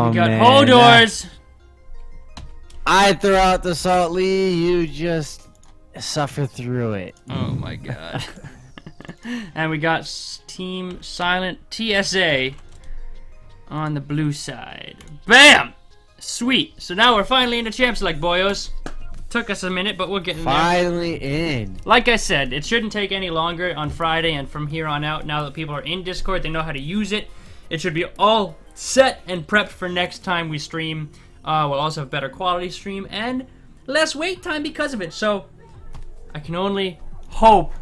Oh, We got man. Hodors. I threw out the Salt Lee. You just suffer through it. Oh my god. And we got Team Silent TSA on the blue side. Bam! Sweet. So now we're finally in the Champ Select, boyos. Took us a minute, but we're getting there. Finally in. Like I said, it shouldn't take any longer on Friday, and from here on out, now that people are in Discord, they know how to use it. It should be all set and prepped for next time we stream. We'll also have better quality stream and less wait time because of it. So I can only hope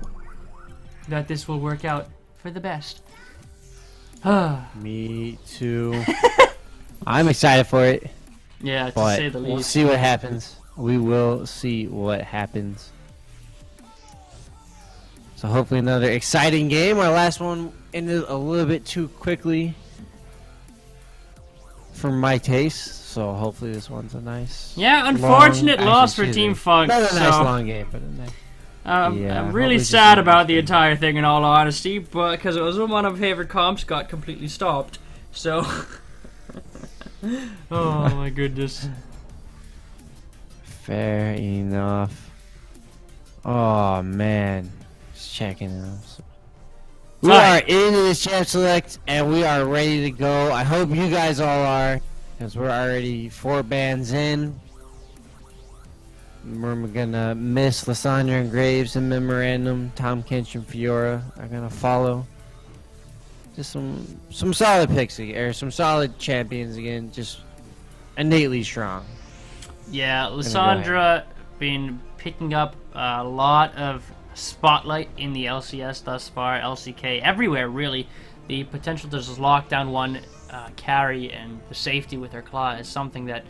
that this will work out for the best. Me too. I'm excited for it. Yeah, to But say the least. we'll see what happens. We will see what happens. So hopefully another exciting game. Our last one ended a little bit too quickly for my taste. So hopefully this one's a nice. Yeah, unfortunate long, loss for actually, Team Funk. Not a So nice long game, but a nice. Yeah, I'm really hopefully sad just- about the entire thing, in all honesty, but because it was one of my favorite comps, got completely stopped. So, oh my goodness. Fair enough. Oh man, just checking out. We are in this Champ Select and we are ready to go. I hope you guys all are, because we're already 4 bands in. We're gonna miss Lysandra and Graves and Memorandum. Tom Kinch and Fiora are gonna follow. Just some solid picks again, or some solid champions again. Just innately strong. Yeah, Lysandra been picking up a lot of spotlight in the LCS thus far, LCK, everywhere really. The potential to just lock down one carry and the safety with her claw is something that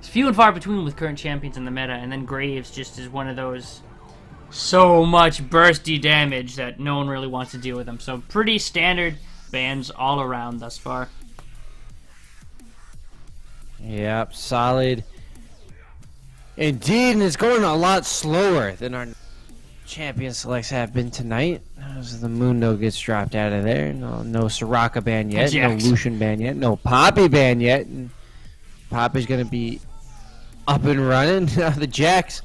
is few and far between with current champions in the meta, and then Graves just is one of those so much bursty damage that no one really wants to deal with them. So pretty standard bans all around thus far. Yep, solid. Indeed, and it's going a lot slower than our champion selects have been tonight. As the Mundo gets dropped out of there. No Soraka ban yet. Jax. No Lucian ban yet. No Poppy ban yet. And Poppy's going to be up and running. The Jax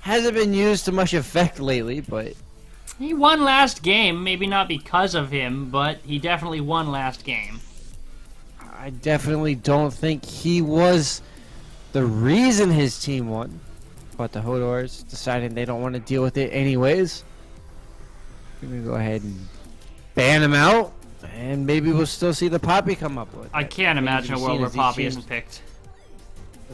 hasn't been used to much effect lately, but He won last game, maybe not because of him, but he definitely won last game. I definitely don't think he was the reason his team won. But the Hodors decided they don't want to deal with it anyways. We're going to go ahead and ban him out. And maybe we'll still see the Poppy come up with. I can't imagine a world where Poppy isn't picked.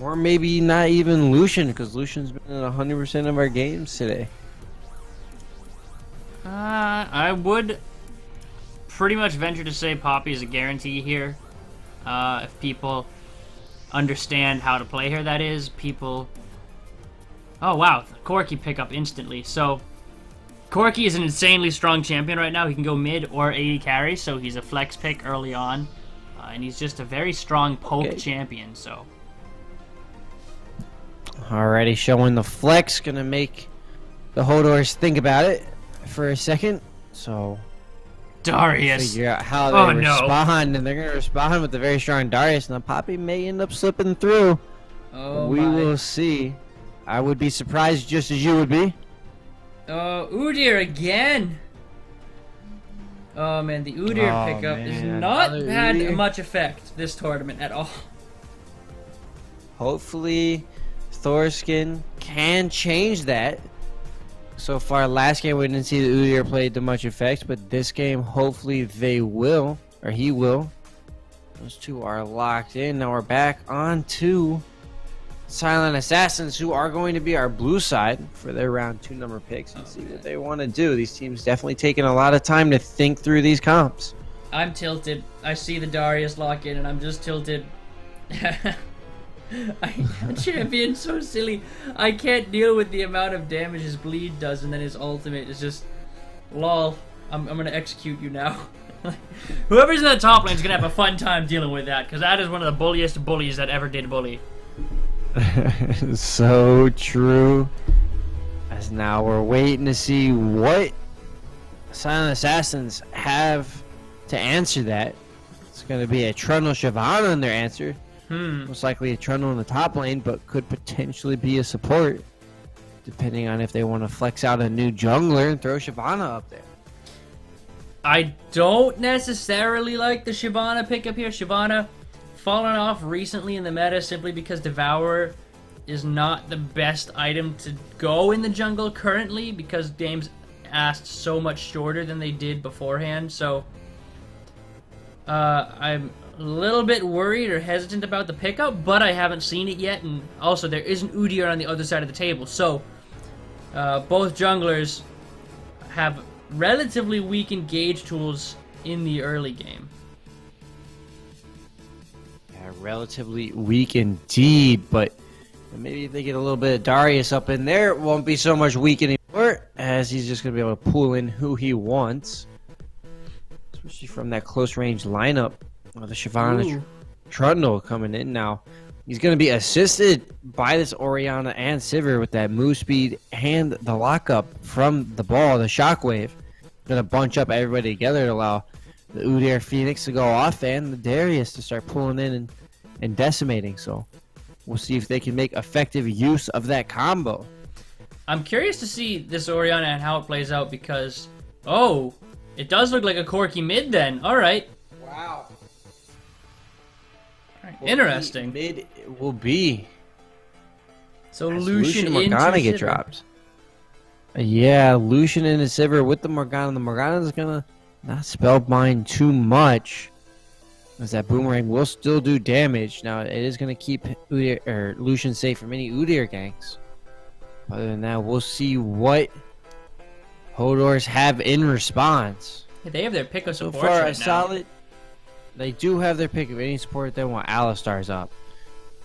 Or maybe not even Lucian, because Lucian's been in 100% of our games today. I would pretty much venture to say Poppy is a guarantee here. If people understand how to play her, that is. People... Oh, wow. Corki pick up instantly. So, Corki is an insanely strong champion right now. He can go mid or AD carry, so he's a flex pick early on. And he's just a very strong poke champion, so... Already showing the flex. Gonna make the Hodors think about it for a second. So, Darius. figure out how Oh, they no. respond. And they're gonna respond with the very strong Darius. Now, Poppy may end up slipping through. Oh, We my. will see. I would be surprised just as you would be. Udyr again. Oh man, the Udyr Oh, pickup has man. not Another had Udyr. much effect this tournament at all. Hopefully, Thorskin can change that. So far, last game we didn't see the Udyr play to much effect, but this game, hopefully they will, or he will. Those two are locked in. Now we're back on to Silent Assassins, who are going to be our blue side for their round 2 number picks and see what they want to do. These teams definitely taking a lot of time to think through these comps. I'm tilted. I see the Darius lock in and I'm just tilted. Champion's so silly. I can't deal with the amount of damage his bleed does, and then his ultimate is just... Lol. I'm gonna execute you now. Whoever's in the top lane is gonna have a fun time dealing with that, because that is one of the bulliest bullies that ever did bully. So true. As now we're waiting to see what Silent Assassins have to answer that. It's going to be a Trundle Shyvana in their answer. Most likely a Trundle in the top lane, but could potentially be a support, depending on if they want to flex out a new jungler and throw Shyvana up there. I don't necessarily like the Shyvana pickup here. Shyvana fallen off recently in the meta simply because Devourer is not the best item to go in the jungle currently because games asked so much shorter than they did beforehand. So I'm a little bit worried or hesitant about the pickup, but I haven't seen it yet. And also there is an Udyr on the other side of the table. So both junglers have relatively weak engage tools in the early game. Yeah, relatively weak indeed, but maybe if they get a little bit of Darius up in there, it won't be so much weak anymore, as he's just going to be able to pull in who he wants. Especially from that close range lineup of the Shyvana Trundle coming in now. He's going to be assisted by this Orianna and Sivir with that move speed and the lockup from the ball, the shockwave. Going to bunch up everybody together to allow the Udyr Phoenix to go off and the Darius to start pulling in and decimating. So we'll see if they can make effective use of that combo. I'm curious to see this Orianna and how it plays out because, oh, it does look like a Corki mid then. All right. Wow. Interesting. Mid will be. So Lucian Morgana into get Sivir. dropped. Yeah, Lucian into Sivir with the Morgana. The Morgana's gonna not spellbind too much, as that boomerang will still do damage. Now it is gonna keep Udyr, or Lucian safe from any Udyr ganks. Other than that, we'll see what Hodors have in response. Yeah, they have their pick of So support far, right a now. solid. They do have their pick of any support they want. Alistar's up,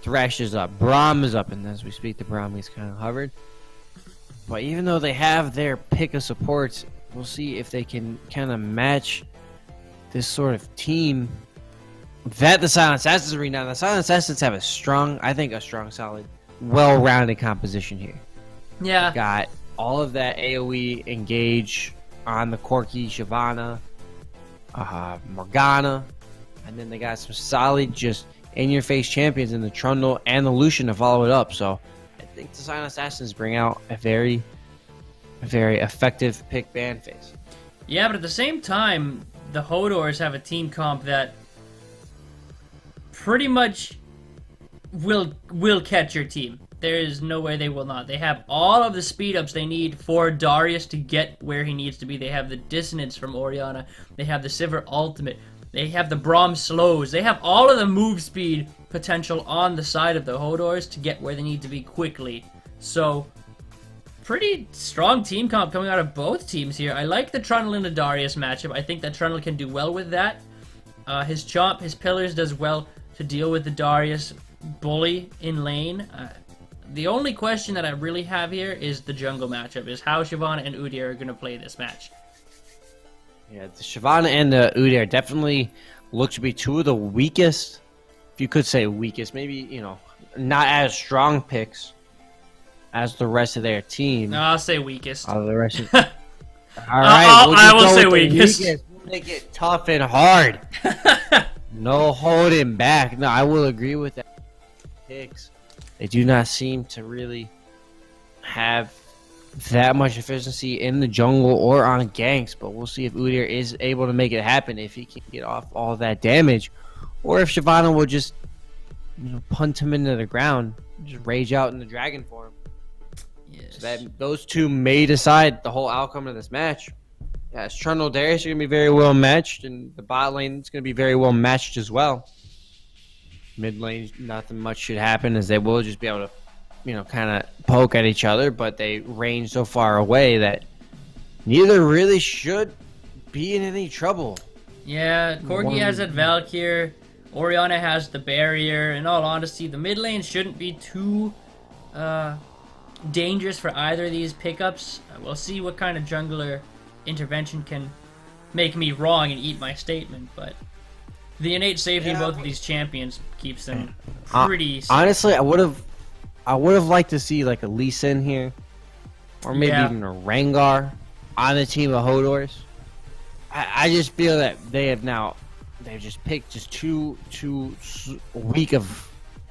Thresh is up, Braum is up, and as we speak, the Braum is kind of hovered. But even though they have their pick of supports, we'll see if they can kind of match this sort of team that the Silent Assassins are. Now, the Silent Assassins have a strong, solid, well-rounded composition here. Yeah. Got all of that AoE engage on the Corki, Shyvana, Morgana, and then they got some solid, just in-your-face champions in the Trundle and the Lucian to follow it up. So I think the Silent Assassins bring out a very effective pick ban phase. Yeah, but at the same time, the Hodors have a team comp that pretty much will catch your team. There is no way they will not. They have all of the speed ups they need for Darius to get where he needs to be. They have the dissonance from Orianna. They have the Sivir ultimate. They have the Braum slows. They have all of the move speed potential on the side of the Hodors to get where they need to be quickly. So, pretty strong team comp coming out of both teams here. I like the Trundle and the Darius matchup. I think that Trundle can do well with that. His Chomp, his Pillars does well to deal with the Darius bully in lane. The only question that I really have here is the jungle matchup, is how Shyvana and Udyr are going to play this match. Yeah, the Shyvana and the Udyr definitely look to be two of the weakest, if you could say weakest, maybe, not as strong picks as the rest of their team. No, I'll say weakest. The rest of... All right, I will say weakest. We'll make it tough and hard. No holding back. No, I will agree with that. Picks. They do not seem to really have that much efficiency in the jungle or on ganks, but we'll see if Udyr is able to make it happen, if he can get off all that damage, or if Shyvana will just punt him into the ground, just rage out in the dragon form. Yes. So that those two may decide the whole outcome of this match. Yes, Trundle Darius are going to be very well matched, and the bot lane is going to be very well matched as well. Mid lane, nothing much should happen, as they will just be able to, kind of poke at each other, but they range so far away that neither really should be in any trouble. Yeah, Corgi has that Valkyr, Orianna has the barrier. In all honesty, the mid lane shouldn't be too dangerous for either of these pickups. We'll see what kind of jungler intervention can make me wrong and eat my statement, but the innate safety in both of these champions keeps them pretty safe. Honestly, I would have liked to see like a Lee Sin here, or maybe even a Rengar on the team of Hodors. I just feel that they've just picked just too weak of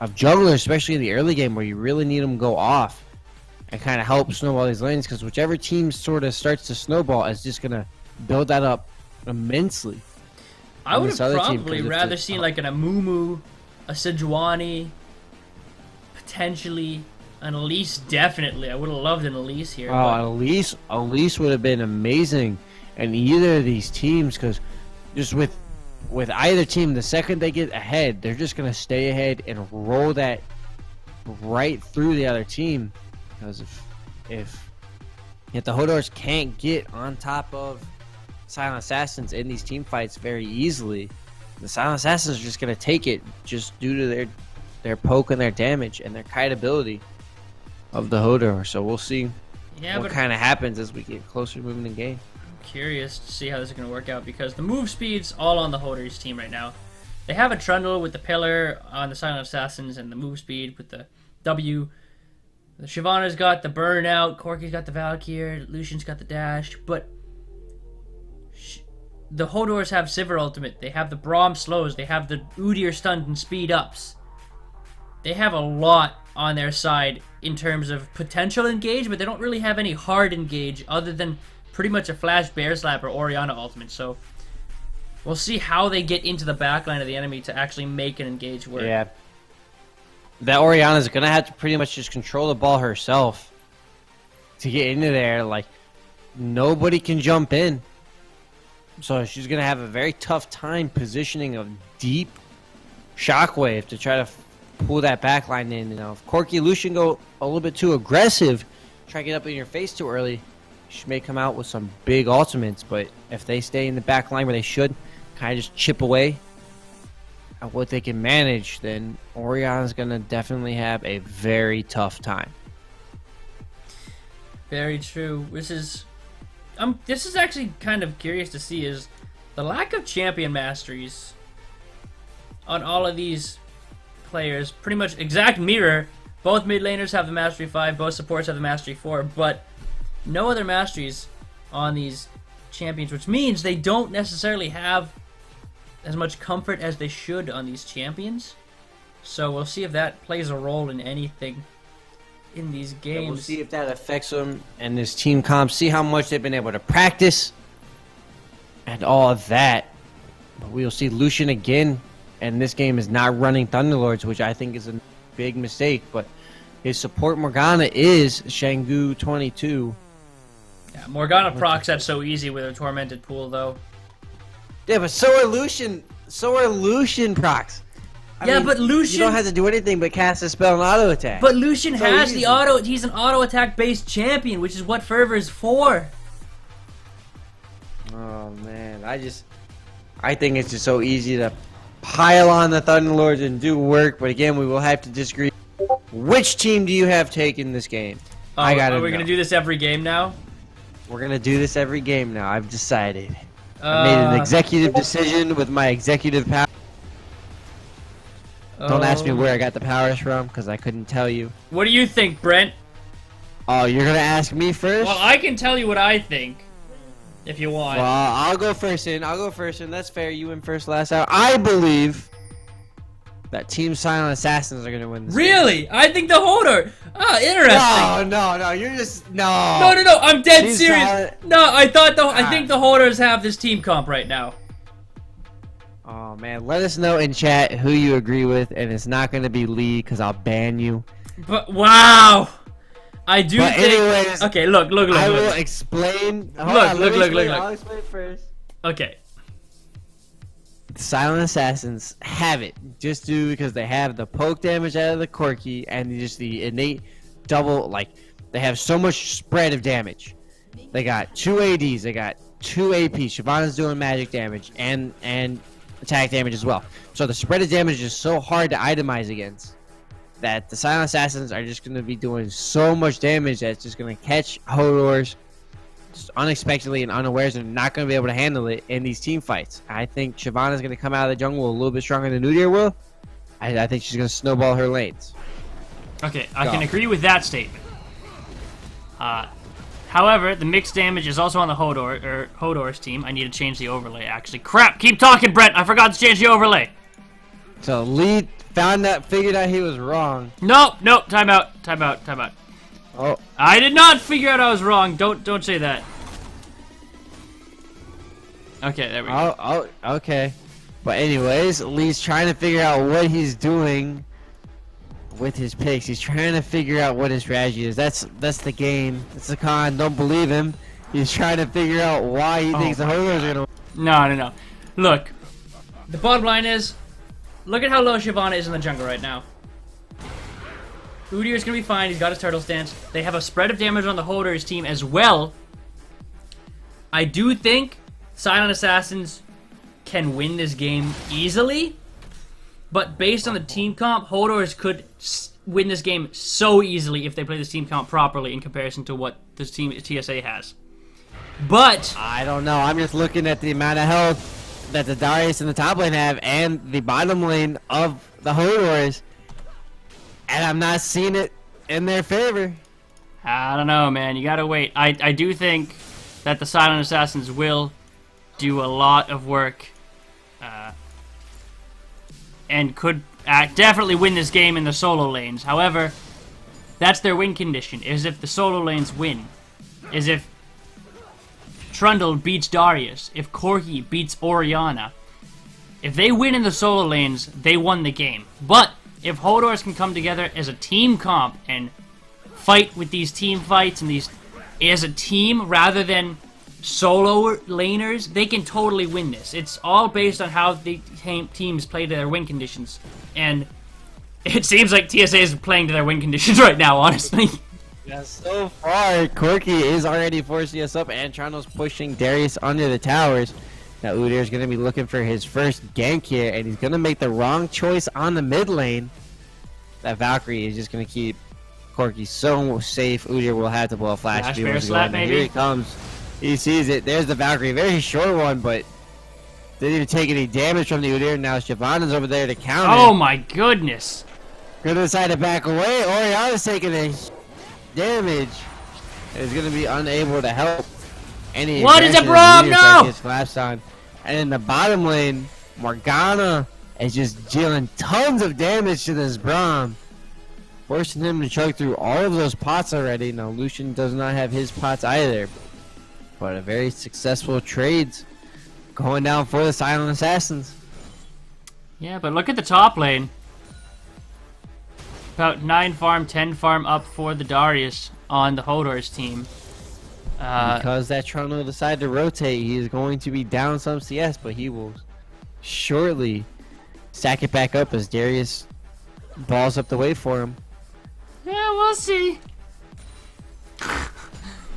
junglers, especially in the early game, where you really need them to go off and kind of help snowball these lanes, because whichever team sort of starts to snowball is just going to build that up immensely. I would have probably rather seen like an Amumu, a Sejuani, potentially an Elise. Definitely, I would have loved an Elise here. Oh, Elise would have been amazing in either of these teams, because just with either team, the second they get ahead, they're just gonna stay ahead and roll that right through the other team. Because if the Hodors can't get on top of Silent Assassins in these team fights very easily, the Silent Assassins are just gonna take it just due to their poke and their damage and their kite ability of the Hodor. So we'll see what kind of happens as we get closer moving the game. I'm curious to see how this is gonna work out, because the move speed's all on the Hodors team right now. They have a Trundle with the Pillar on the Silent Assassins and the move speed with the W. The Shyvana's got the Burnout, Corki's got the Valkyrie, Lucian's got the Dash, but the Hodors have Sivir Ultimate, they have the Braum slows, they have the Udyr stunned and speed ups. They have a lot on their side in terms of potential engage, but they don't really have any hard engage other than pretty much a Flash Bear Slap or Orianna Ultimate. So we'll see how they get into the backline of the enemy to actually make an engage work. Yeah. That Orianna's going to have to pretty much just control the ball herself to get into there. Like, nobody can jump in. So she's going to have a very tough time positioning a deep shockwave to try to pull that backline in. You know, if Corki Lucian go a little bit too aggressive, try to get up in your face too early, she may come out with some big ultimates. But if they stay in the backline where they should, kind of just chip away at what they can manage, then Orion's going to definitely have a very tough time. Very true. This is actually kind of curious to see, is the lack of champion masteries on all of these players. Pretty much exact mirror. Both mid laners have the mastery 5, both supports have the mastery 4, but no other masteries on these champions, which means they don't necessarily have as much comfort as they should on these champions. So we'll see if that plays a role in anything in these games. Yeah, we'll see if that affects them and this team comp, see how much they've been able to practice and all of that. But we'll see Lucian again, and this game is not running Thunderlords, which I think is a big mistake. But his support Morgana is Shangu 22. Yeah, Morgana procs that so easy with a Tormented Pool, though. Yeah, but so are Lucian procs. I mean, but Lucian... You don't have to do anything but cast a spell and auto attack. But Lucian has the auto... He's an auto attack based champion, which is what Fervor is for. Oh, man. I think it's just so easy to pile on the Thunderlords and do work. But again, we will have to disagree. Which team do you have taken this game? Are we going to do this every game now? We're going to do this every game now. I've decided. I made an executive decision with my executive power. Don't ask me where I got the powers from, because I couldn't tell you. What do you think, Brent? Oh, you're going to ask me first? Well, I can tell you what I think, if you want. Well, I'll go first in. That's fair. You went first last out. I believe that Team Silent Assassins are going to win this Really? game. I think the Hodor. Ah, interesting. No. You're just... No. No. I'm dead Team serious. Silent... No, I think the Hodors have this team comp right now. Oh, man. Let us know in chat who you agree with, and it's not going to be Lee, because I'll ban you. But, wow. I do think... anyways... Okay, look. I will explain... Look. I'll explain first. Okay. The Silent Assassins have it just because they have the poke damage out of the Corki and just the innate double, like, they have so much spread of damage. They got 2 ADs, they got 2 AP. Shyvana's doing magic damage and attack damage as well. So the spread of damage is so hard to itemize against that the Silent Assassins are just going to be doing so much damage that it's just going to catch Hodors just unexpectedly and unawares, and not going to be able to handle it in these team fights. I think Shyvana's going to come out of the jungle a little bit stronger than Udyr will. I think she's going to snowball her lanes. Okay, I can agree with that statement. However, the mixed damage is also on the Hodor's team. I need to change the overlay, actually. Crap! Keep talking, Brent! I forgot to change the overlay! So Lee figured out he was wrong. No, time out. Oh, I did not figure out I was wrong. Don't say that. Okay, there we go. oh, okay. But anyways, Lee's trying to figure out what he's doing with his picks. He's trying to figure out what his strategy is. That's the game. That's the con. Don't believe him. He's trying to figure out why he thinks the Hodors are gonna. No. Look, the bottom line is, look at how low Shyvana is in the jungle right now. Udyr's gonna be fine. He's got his turtle stance. They have a spread of damage on the Hodors team as well. I do think Silent Assassins can win this game easily, but based on the team comp, Hodors could win this game so easily if they play this team comp properly in comparison to what this team TSA has. But I don't know. I'm just looking at the amount of health that the Darius and the top lane have and the bottom lane of the Hodors, and I'm not seeing it in their favor. I don't know, man. You gotta wait. I do think that the Silent Assassins will do a lot of work and could definitely win this game in the solo lanes. However, that's their win condition, is if the solo lanes win. Is if Trundle beats Darius, if Corki beats Orianna. If they win in the solo lanes, they won the game. But if Hodors can come together as a team comp and fight with these team fights and these as a team rather than solo laners, they can totally win this. It's all based on how the teams play to their win conditions, and it seems like TSA is playing to their win conditions right now, honestly. Yeah, so far, Corki is already forcing us up, and Trundle's pushing Darius under the towers. Now Udyr's going to be looking for his first gank here, and he's going to make the wrong choice on the mid lane. That Valkyrie is just going to keep Corki so safe. Udyr will have to blow a flash. Bear slap, maybe? Here he comes. He sees it. There's the Valkyrie. Very short one, but didn't even take any damage from the Udyr. Now Shyvana's over there to counter. Oh my goodness. Gonna decide to back away. Orianna's taking a damage. Is gonna be unable to help any. What is it, bro? No! Gets flashed on. And in the bottom lane, Morgana is just dealing tons of damage to this Braum, forcing him to choke through all of those pots already. Now Lucian does not have his pots either. But a very successful trades going down for the Silent Assassins. Yeah, but look at the top lane. About 9 farm, 10 farm up for the Darius on the Hodors team. Because that Trundle decided to rotate, he is going to be down some CS, but he will shortly stack it back up as Darius balls up the way for him. Yeah, we'll see.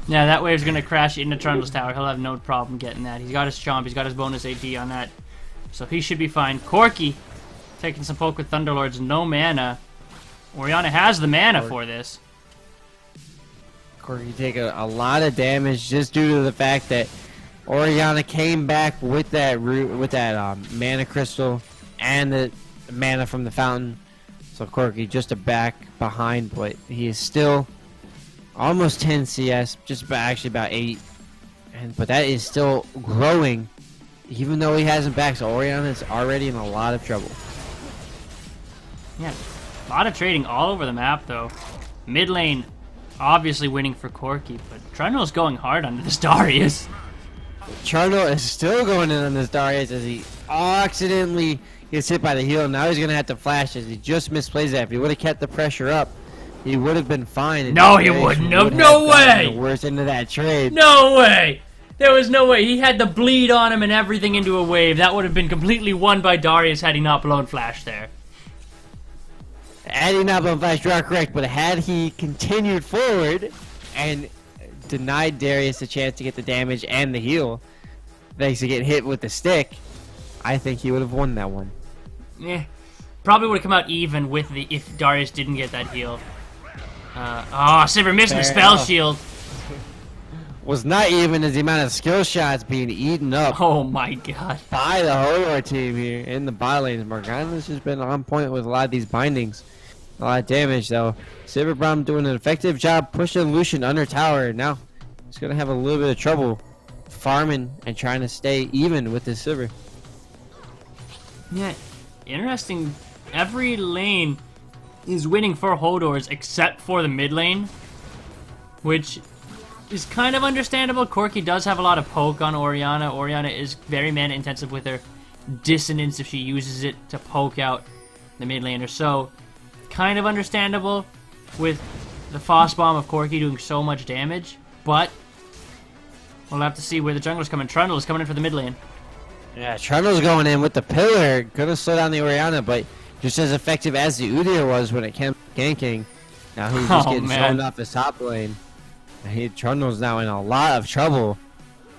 Yeah, that wave's gonna crash into Trundle's tower. He'll have no problem getting that. He's got his chomp, he's got his bonus AD on that. So he should be fine. Corki taking some poke with Thunderlords, no mana. Orianna has the mana for this. Corki take a lot of damage just due to the fact that Orianna came back with that mana crystal and the mana from the fountain. So Corki just a back behind, but he is still almost 10 CS, just actually about 8. But that is still growing, even though he hasn't back. So Orianna is already in a lot of trouble. Yeah, a lot of trading all over the map, though. Mid lane, obviously winning for Corki, but Trundle's going hard under this Darius. Trundle is still going in on this Darius as he accidentally gets hit by the heal. Now he's going to have to flash as he just misplays that. If he would have kept the pressure up, he would have been fine. No, he wouldn't have. No way! The worst into that trade. No way! There was no way. He had the bleed on him and everything into a wave. That would have been completely won by Darius had he not blown flash there. Had he not blown flash, you are correct. But had he continued forward and denied Darius a chance to get the damage and the heal, thanks to get hit with the stick, I think he would have won that one. Yeah, probably would have come out even with the if Darius didn't get that heal. Sivir missing the spell shield. Was not even as the amount of skill shots being eaten up. Oh my god. By the Hodor team here in the bot lanes. Morgana's just been on point with a lot of these bindings. A lot of damage though. Sivir Braum doing an effective job pushing Lucian under tower. Now he's gonna have a little bit of trouble farming and trying to stay even with this Sivir. Yeah. interesting. Every lane is winning for Hodors except for the mid lane, which is kind of understandable. Corki does have a lot of poke on Orianna. Orianna is very mana intensive with her dissonance if she uses it to poke out the mid laner. So, kind of understandable with the Frost Bomb of Corki doing so much damage, but we'll have to see where the jungler's coming. Trundle is coming in for the mid lane. Yeah, Trundle's going in with the pillar. Gonna slow down the Orianna, but just as effective as the Udyr was when it came ganking. Now he's just getting zoned off his top lane. Trundle's now in a lot of trouble.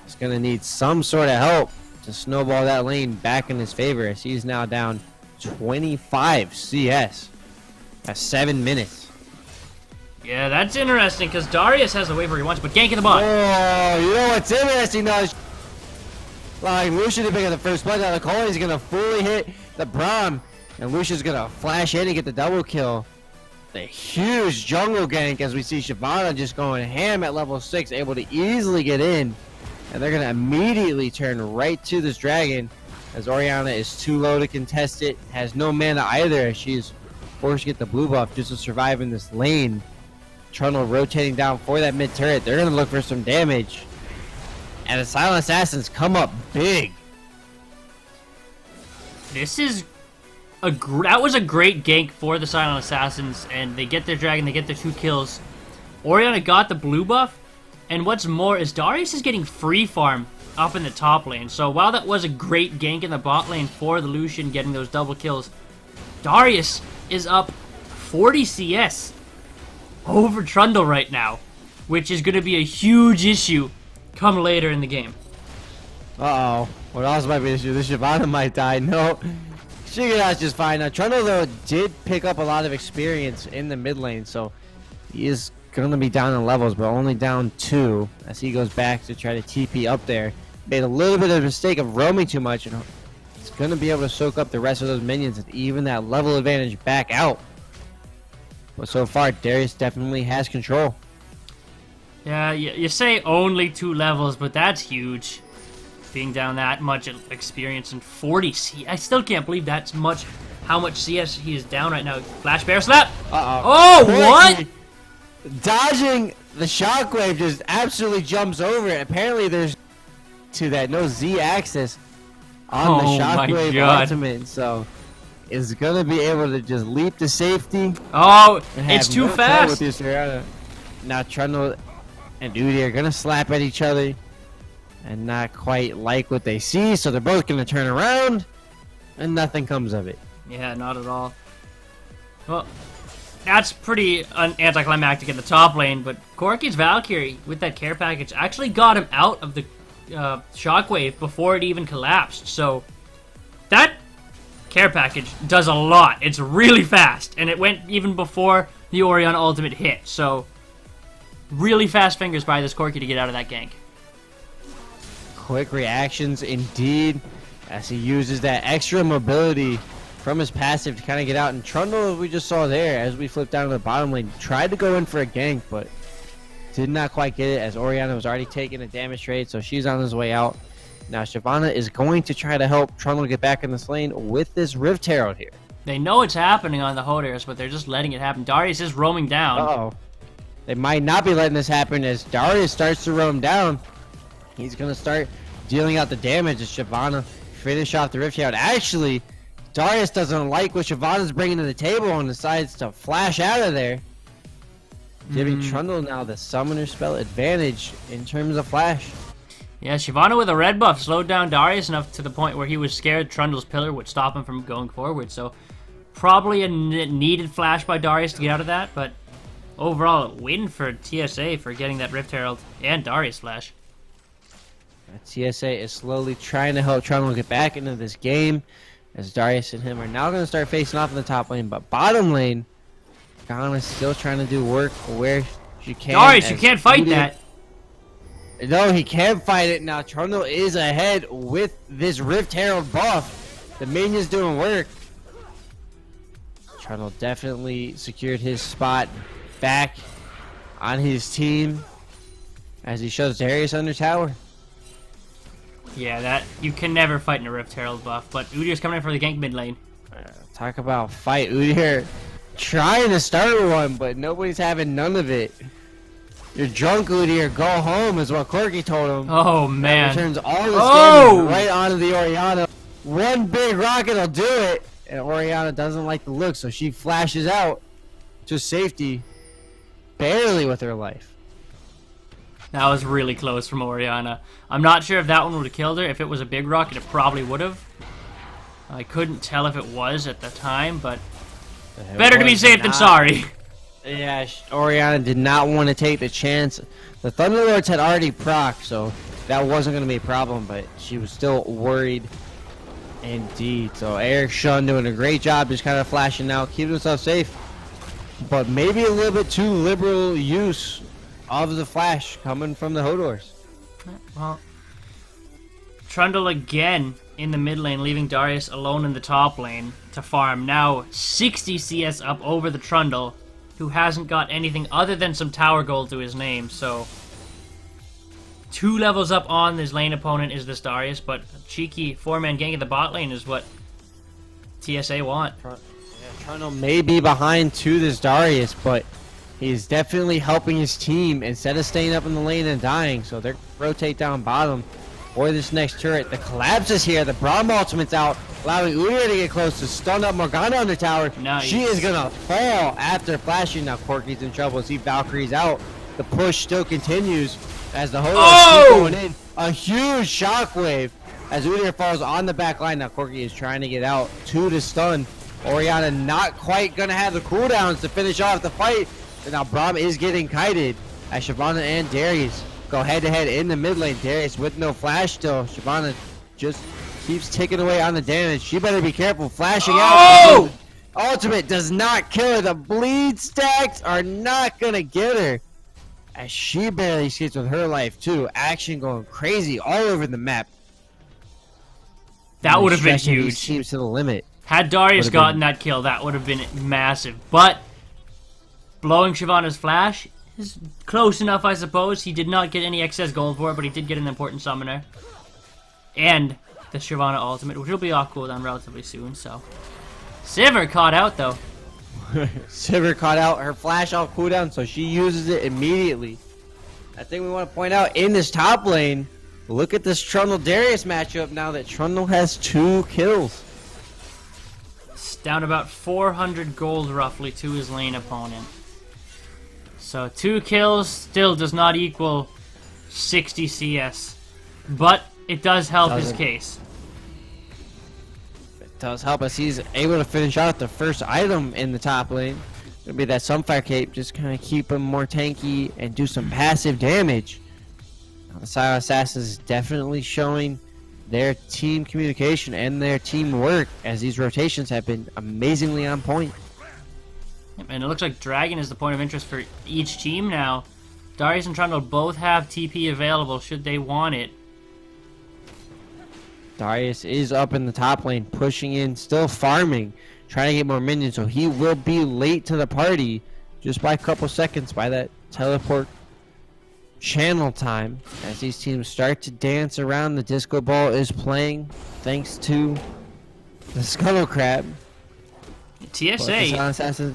He's gonna need some sort of help to snowball that lane back in his favor, as he's now down 25 CS at 7 minutes. Yeah, that's interesting, because Darius has the wave where he wants, but gank in the bot. Oh, you know what's interesting though? Like, Lucian to pick up the first blood out of the Cole. He's gonna fully hit the Braum, and Lucian's gonna flash in and get the double kill. The huge jungle gank as we see Shyvana just going ham at level 6, able to easily get in. And they're gonna immediately turn right to this dragon, as Orianna is too low to contest it, has no mana either, as she's forced to get the blue buff just to survive in this lane. Trundle rotating down for that mid turret. They're gonna look for some damage. And the Silent Assassins come up big. This is that was a great gank for the Silent Assassins, and they get their dragon, they get their 2 kills. Orianna got the blue buff, and what's more is Darius is getting free farm up in the top lane. So while that was a great gank in the bot lane for the Lucian getting those double kills, Darius is up 40 CS over Trundle right now, which is going to be a huge issue come later in the game. Uh-oh. What else might be an issue? The Shyvana might die. No. Shigena's just fine. Now, Trundle, though, did pick up a lot of experience in the mid lane, so he is going to be down in levels, but only down 2 as he goes back to try to TP up there. Made a little bit of a mistake of roaming too much, and he's going to be able to soak up the rest of those minions and even that level advantage back out. But so far, Darius definitely has control. Yeah, you say only 2 levels, but that's huge. Being down that much experience in 40 CS. I still can't believe that's much, how much CS he is down right now. Flash bear slap! Uh-oh. Oh, what? Dodging the shockwave just absolutely jumps over it. Apparently there's to that no Z axis on the shockwave ultimate, so is gonna be able to just leap to safety. Oh, it's too fast. Now Trundle and Udyr are gonna slap at each other and not quite like what they see, so they're both gonna turn around and nothing comes of it. Yeah, not at all. Well, that's pretty anticlimactic in the top lane, but Corki's Valkyrie with that care package actually got him out of the shockwave before it even collapsed. So that care package does a lot. It's really fast, and it went even before the Orianna ultimate hit. So really fast fingers by this Corki to get out of that gank. Quick reactions indeed, as he uses that extra mobility from his passive to kind of get out. And Trundle, we just saw there, as we flipped down to the bottom lane, tried to go in for a gank, but did not quite get it, as Orianna was already taking a damage trade, so she's on his way out. Now Shyvana is going to try to help Trundle get back in this lane with this Rift Herald here. They know it's happening on the Hodors, but they're just letting it happen. Darius is roaming down. Uh-oh. They might not be letting this happen, as Darius starts to roam down. He's going to start dealing out the damage as Shyvana finish off the Rift Herald. Actually, Darius doesn't like what Shyvana's bringing to the table and decides to flash out of there, giving Trundle now the summoner spell advantage in terms of flash. Yeah, Shyvana with a red buff slowed down Darius enough to the point where he was scared Trundle's pillar would stop him from going forward. So probably a needed flash by Darius to get out of that, but overall a win for TSA for getting that Rift Herald and Darius flash. TSA is slowly trying to help Trundle get back into this game, as Darius and him are now going to start facing off in the top lane. But bottom lane, Ghana's still trying to do work where she can. Darius, you can't fight that. No, he can fight it now. Trundle is ahead with this Rift Herald buff. The minion's doing work. Trundle definitely secured his spot back on his team as he shows Darius under tower. Yeah, that you can never fight in a Rift Herald buff, but Udyr's coming in for the gank mid lane. Talk about fight. Udyr trying to start one, but nobody's having none of it. You're drunk, Udyr. Go home is what Corky told him. Oh, man. That returns all the scamming right onto the Orianna. One big rocket will do it. And Orianna doesn't like the look, so she flashes out to safety. Barely with her life. That was really close from Orianna. I'm not sure if that one would have killed her. If it was a big rocket, it probably would have. I couldn't tell if it was at the time, but better to be safe than sorry. Yeah, Orianna did not want to take the chance. The Thunderlords had already procced, so that wasn't going to be a problem, but she was still worried indeed. So Eric Shun doing a great job just kind of flashing out, keeping himself safe. But maybe a little bit too liberal use of the flash coming from the Hodors. Well, Trundle again in the mid lane, leaving Darius alone in the top lane to farm. Now 60 CS up over the Trundle, who hasn't got anything other than some tower gold to his name. So 2 levels up on his lane opponent is this Darius, but a cheeky 4-man gank at the bot lane is what TSA want. Trundle may be behind to this Darius, but he's definitely helping his team instead of staying up in the lane and dying. So they're rotate down bottom for this next turret. The collapse is here. The Braum ultimate's out, allowing Udyr to get close to stun up Morgana on the tower. Nice. She is gonna fall after flashing. Now Corky's in trouble. See Valkyrie's out. The push still continues as the Hodors keep going in. A huge shockwave as Udyr falls on the back line. Now Corky is trying to get out to the stun. Orianna not quite gonna have the cooldowns to finish off the fight. And now Braum is getting kited as Shyvana and Darius go head-to-head in the mid lane. Darius with no flash still. Shyvana just keeps ticking away on the damage. She better be careful flashing out. Ultimate does not kill her. The bleed stacks are not gonna get her as she barely escapes with her life too. Action going crazy all over the map. That would have been huge. Teams to the limit. Had Darius gotten that kill, that would have been massive. But blowing Shyvana's flash is close enough, I suppose. He did not get any excess gold for it, but he did get an important summoner. And the Shyvana ultimate, which will be off cooldown relatively soon, so. Sivir caught out, though. Sivir caught out her flash off cooldown, so she uses it immediately. I think we want to point out in this top lane, look at this Trundle-Darius matchup now that Trundle has 2 kills. It's down about 400 gold roughly to his lane opponent. So 2 kills still does not equal 60 CS, but it does help his case. It does help us. He's able to finish out the first item in the top lane. It'll be that Sunfire Cape, just kind of keep him more tanky and do some passive damage. Now, the Silent Assassins is definitely showing their team communication and their teamwork as these rotations have been amazingly on point. And it looks like Dragon is the point of interest for each team now. Darius and Trundle both have TP available should they want it. Darius is up in the top lane, pushing in, still farming, trying to get more minions, so he will be late to the party just by a couple seconds by that teleport channel time as these teams start to dance around. The disco ball is playing thanks to the Scuttle Crab. TSA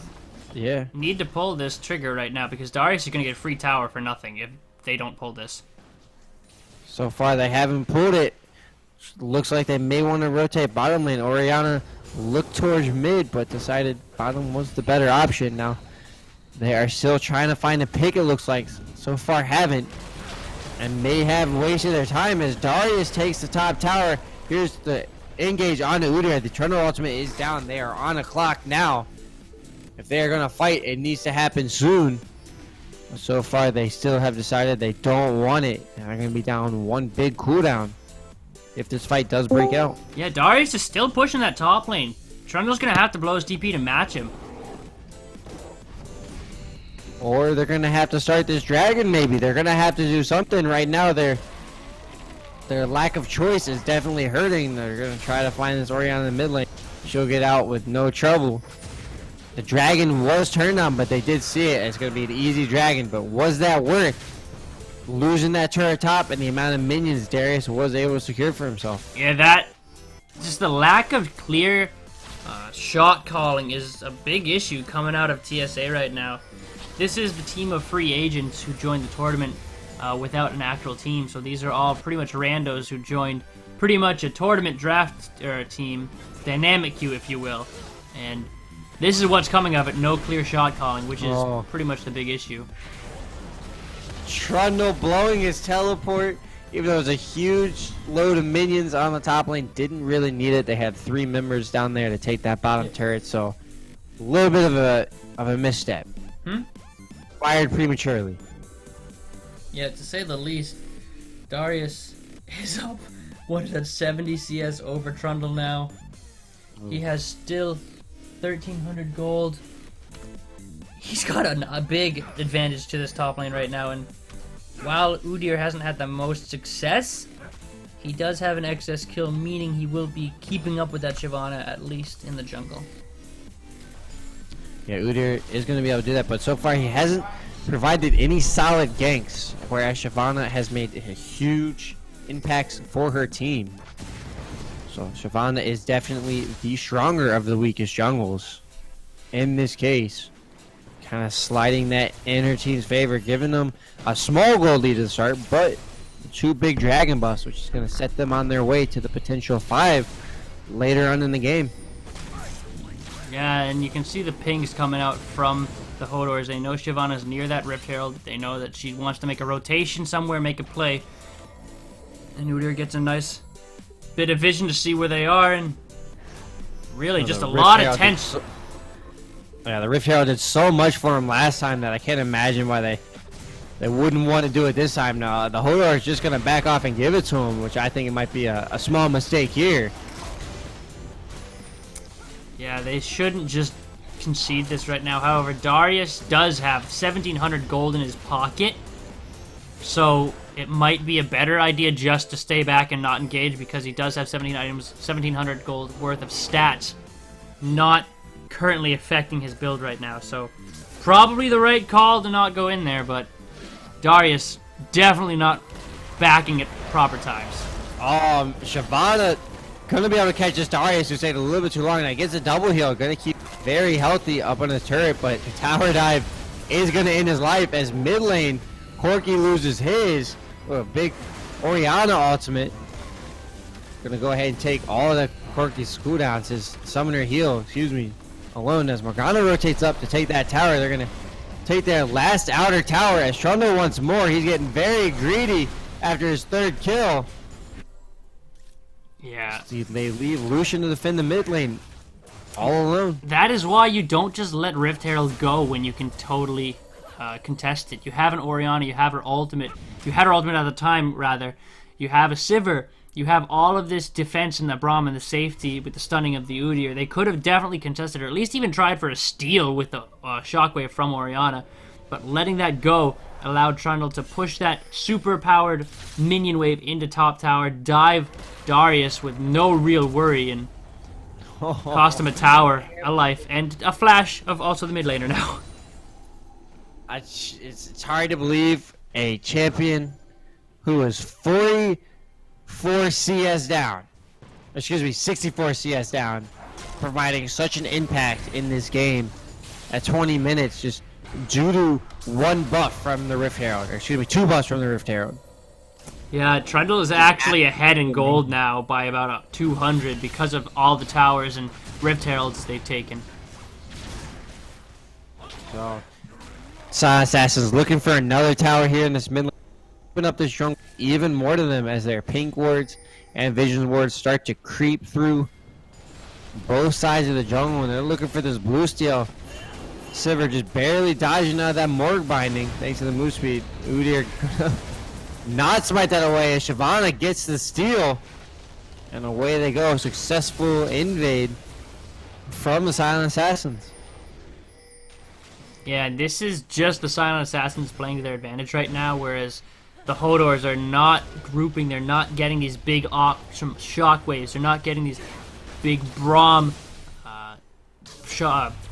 yeah, need to pull this trigger right now because Darius is going to get free tower for nothing if they don't pull this. so far they haven't pulled it. Looks like they may want to rotate bottom lane. Orianna looked towards mid but decided bottom was the better option. Now they are still trying to find a pick, it looks like. So far haven't, and may have wasted their time as Darius takes the top tower. Here's the engage onto Udyr. The Trundle ultimate is down. They are on a clock now. If they are going to fight, it needs to happen soon. So far they still have decided they don't want it. They're going to be down 1 big cooldown if this fight does break out. Yeah, Darius is still pushing that top lane. Trundle's going to have to blow his DP to match him. Or they're going to have to start this dragon maybe. They're going to have to do something right now. Their lack of choice is definitely hurting. They're going to try to find this Orianna in the mid lane. She'll get out with no trouble. The dragon was turned on, but they did see it. It's going to be an easy dragon, but was that worth losing that turret top and the amount of minions Darius was able to secure for himself? Yeah, that just the lack of clear Shot calling is a big issue coming out of TSA right now. This is the team of free agents who joined the tournament without an actual team. So these are all pretty much randos who joined pretty much a tournament draft team, dynamic queue, if you will. And this is what's coming of it, no clear shot calling, which is pretty much the big issue. Trundle blowing his teleport, even though it was a huge load of minions on the top lane, didn't really need it. They had 3 members down there to take that bottom turret, so a little bit of a misstep. Fired prematurely. Yeah, to say the least. Darius is up, what is that, 70 CS over Trundle now. He has still 1,300 gold. He's got a big advantage to this top lane right now, and while Udyr hasn't had the most success, he does have an excess kill, meaning he will be keeping up with that Shyvana, at least in the jungle. Yeah, Udyr is going to be able to do that, but so far he hasn't provided any solid ganks, whereas Shyvana has made huge impacts for her team. So Shyvana is definitely the stronger of the weakest jungles in this case. Kind of sliding that in her team's favor, giving them a small gold lead to the start, but 2 big dragon buffs, which is going to set them on their way to the potential 5 later on in the game. Yeah, and you can see the pings coming out from the Hodors. They know Shyvana's near that Rift Herald. They know that she wants to make a rotation somewhere, make a play. And Udyr gets a nice bit of vision to see where they are, and really just a lot of tension. Yeah, the Rift Herald did so much for him last time that I can't imagine why they wouldn't want to do it this time. Now the Hodor is just going to back off and give it to him, which I think it might be a small mistake here. Yeah, they shouldn't just concede this right now. However, Darius does have 1,700 gold in his pocket, so it might be a better idea just to stay back and not engage, because he does have 1,700 gold worth of stats, not currently affecting his build right now. So probably the right call to not go in there, but Darius definitely not backing at proper times. Shyvana gonna be able to catch this Darius, who stayed a little bit too long, and gets a double heal. Gonna keep very healthy up on the turret, but the tower dive is gonna end his life as mid lane Corki loses his. A big Orianna ultimate. Gonna go ahead and take all of the Corki's cooldowns, his summoner heal, alone, as Morgana rotates up to take that tower. They're gonna take their last outer tower as Trundle once more. He's getting very greedy after his 3rd kill. Yeah. See, they leave Lucian to defend the mid lane all alone. That is why you don't just let Rift Herald go when you can totally contest it. You have an Orianna, you have her ultimate. You had her ultimate at the time, rather. You have a Sivir. You have all of this defense in the Braum and the safety with the stunning of the Udyr. They could have definitely contested, or at least even tried for a steal with the shockwave from Orianna. But letting that go allowed Trundle to push that super-powered minion wave into top tower, dive Darius with no real worry, and cost him a tower, a life, and a flash of also the mid laner now. It's hard to believe a champion who is 44 CS down, 64 CS down, providing such an impact in this game at 20 minutes just due to 1 buff from the Rift Herald, or 2 buffs from the Rift Herald. Yeah, Trundle is actually ahead in gold now by about 200 because of all the towers and Rift Heralds they've taken. So, Silent Assassins looking for another tower here in this mid lane. Open up this jungle even more to them as their pink wards and vision wards start to creep through both sides of the jungle, and they're looking for this blue steel. Sivir just barely dodging out of that morgue binding thanks to the move speed. Udyr not smite that away as Shyvana gets the steal, and away they go. Successful invade from the Silent Assassins. Yeah, this is just the Silent Assassins playing to their advantage right now, whereas the Hodors are not grouping. They're not getting these big shockwaves. They're not getting these big Braum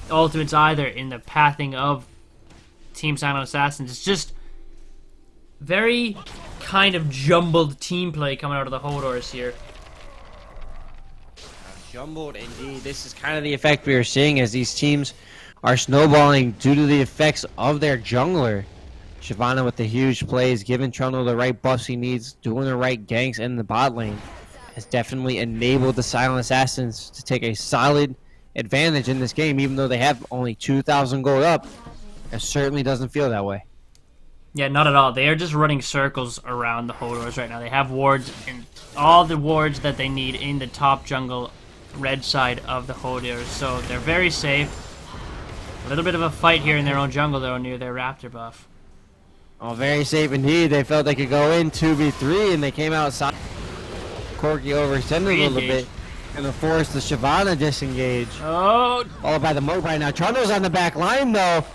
ultimates either in the pathing of Team Silent Assassins. It's just very kind of jumbled team play coming out of the Hodors here. jumbled indeed. This is kind of the effect we are seeing as these teams are snowballing due to the effects of their jungler. Shyvana with the huge plays, giving Trundle the right buffs he needs, doing the right ganks in the bot lane, has definitely enabled the Silent Assassins to take a solid advantage in this game, even though they have only 2,000 gold up. It certainly doesn't feel that way. Yeah, not at all. They are just running circles around the Hodors right now. They have wards, and all the wards that they need in the top jungle red side of the Hodors, so they're very safe. A little bit of a fight here in their own jungle, though, near their Raptor buff. Oh, very safe indeed. They felt they could go in 2v3, and they came outside. Corki overextended a little bit. Gonna force the Shyvana disengage. Oh! Followed by the Moat right now. Trundle's on the back line, though.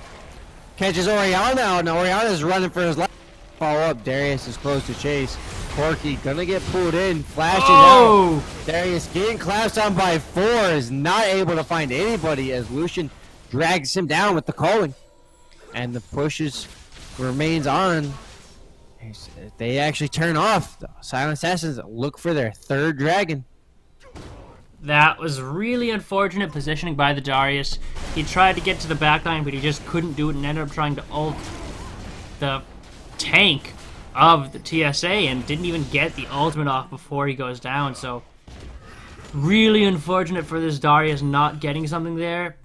Catches Orianna out. Now Orianna's running for his life. Follow up. Darius is close to chase. Corki gonna get pulled in. Flashes out. Darius getting collapsed on by 4. Is not able to find anybody as Lucian drags him down with the calling. And the pushes remains on. They actually turn off. The Silent Assassins look for their 3rd dragon. That was really unfortunate positioning by the Darius. He tried to get to the backline, but he just couldn't do it and ended up trying to ult the tank of the TSA and didn't even get the ultimate off before he goes down. So really unfortunate for this Darius not getting something there.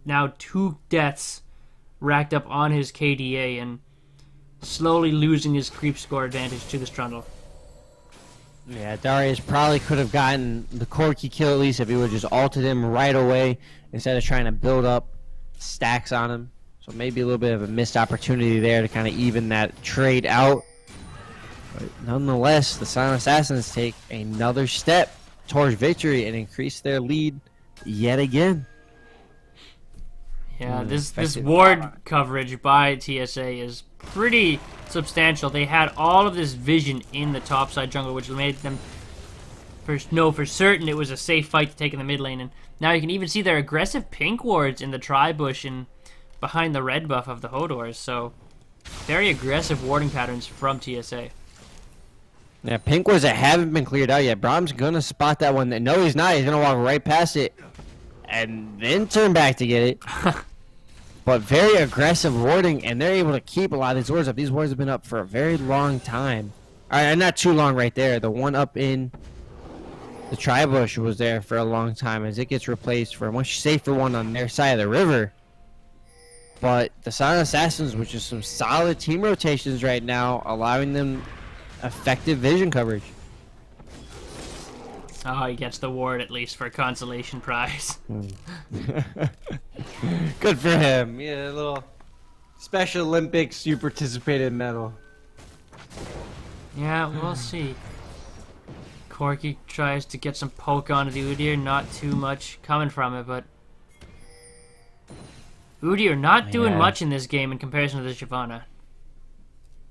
Now 2 deaths racked up on his KDA and slowly losing his creep score advantage to this Trundle. Yeah, Darius probably could have gotten the Corki kill at least if he would have just ulted him right away instead of trying to build up stacks on him. So maybe a little bit of a missed opportunity there to kind of even that trade out. But nonetheless, the Silent Assassins take another step towards victory and increase their lead yet again. Yeah, this ward coverage by TSA is pretty substantial. They had all of this vision in the topside jungle, which made them know for certain it was a safe fight to take in the mid lane. And now you can even see their aggressive pink wards in the tri-bush and behind the red buff of the Hodors. So very aggressive warding patterns from TSA. Yeah, pink wards that haven't been cleared out yet. Brahm's gonna spot that one. No, he's not. He's gonna walk right past it and then turn back to get it. But very aggressive warding, and they're able to keep a lot of these wards up. These wards have been up for a very long time. Alright, not too long right there. The one up in the tri-bush was there for a long time as it gets replaced for a much safer one on their side of the river. But the Silent Assassins, which is some solid team rotations right now, allowing them effective vision coverage. Oh, he gets the ward at least for a consolation prize. Good for him. Yeah, a little Special Olympics you participated medal. Yeah, we'll see. Corki tries to get some poke onto the Udyr, not too much coming from it, but Udyr not doing much in this game in comparison to the Shyvana.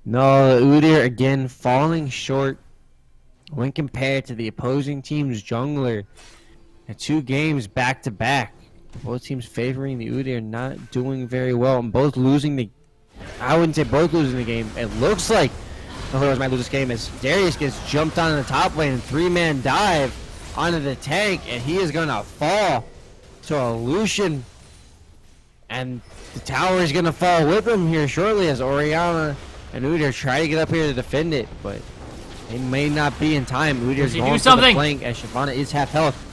No, Udyr again falling short when compared to the opposing team's jungler. And 2 games back to back. Both teams favoring the Udyr, not doing very well, and both losing the. I wouldn't say both losing the game. It looks like the Hodors might lose this game as Darius gets jumped on in the top lane and 3-man dive onto the tank, and he is gonna fall to a Lucian, and the tower is gonna fall with him here shortly as Orianna and Udyr try to get up here to defend it, but they may not be in time. Udyr's going for the flank as Shyvana is half health.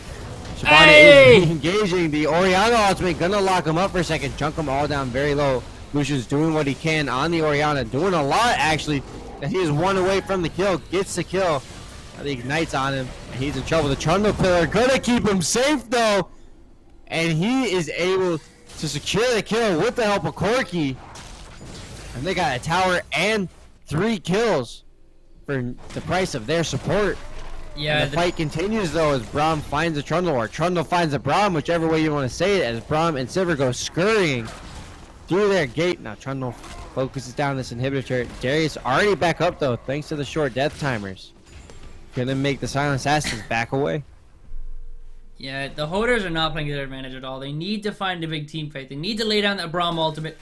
Shyvana is engaging the Orianna ultimate, gonna lock him up for a second, chunk him all down very low. Lucian's doing what he can on the Orianna, doing a lot actually. And he is 1 away from the kill, gets the kill. Now the ignites on him, and he's in trouble. The Trundle pillar gonna keep him safe though, and he is able to secure the kill with the help of Corki. And they got a tower and 3 kills for the price of their support. Yeah, and the fight continues though as Braum finds the Trundle, or Trundle finds the Braum, whichever way you want to say it, as Braum and Sivir go scurrying through their gate. Now Trundle focuses down this inhibitor turret. Darius already back up though, thanks to the short death timers. Gonna make the Silent Assassins back away. Yeah, the Hodors are not playing to their advantage at all. They need to find a big team fight. They need to lay down that Braum ultimate,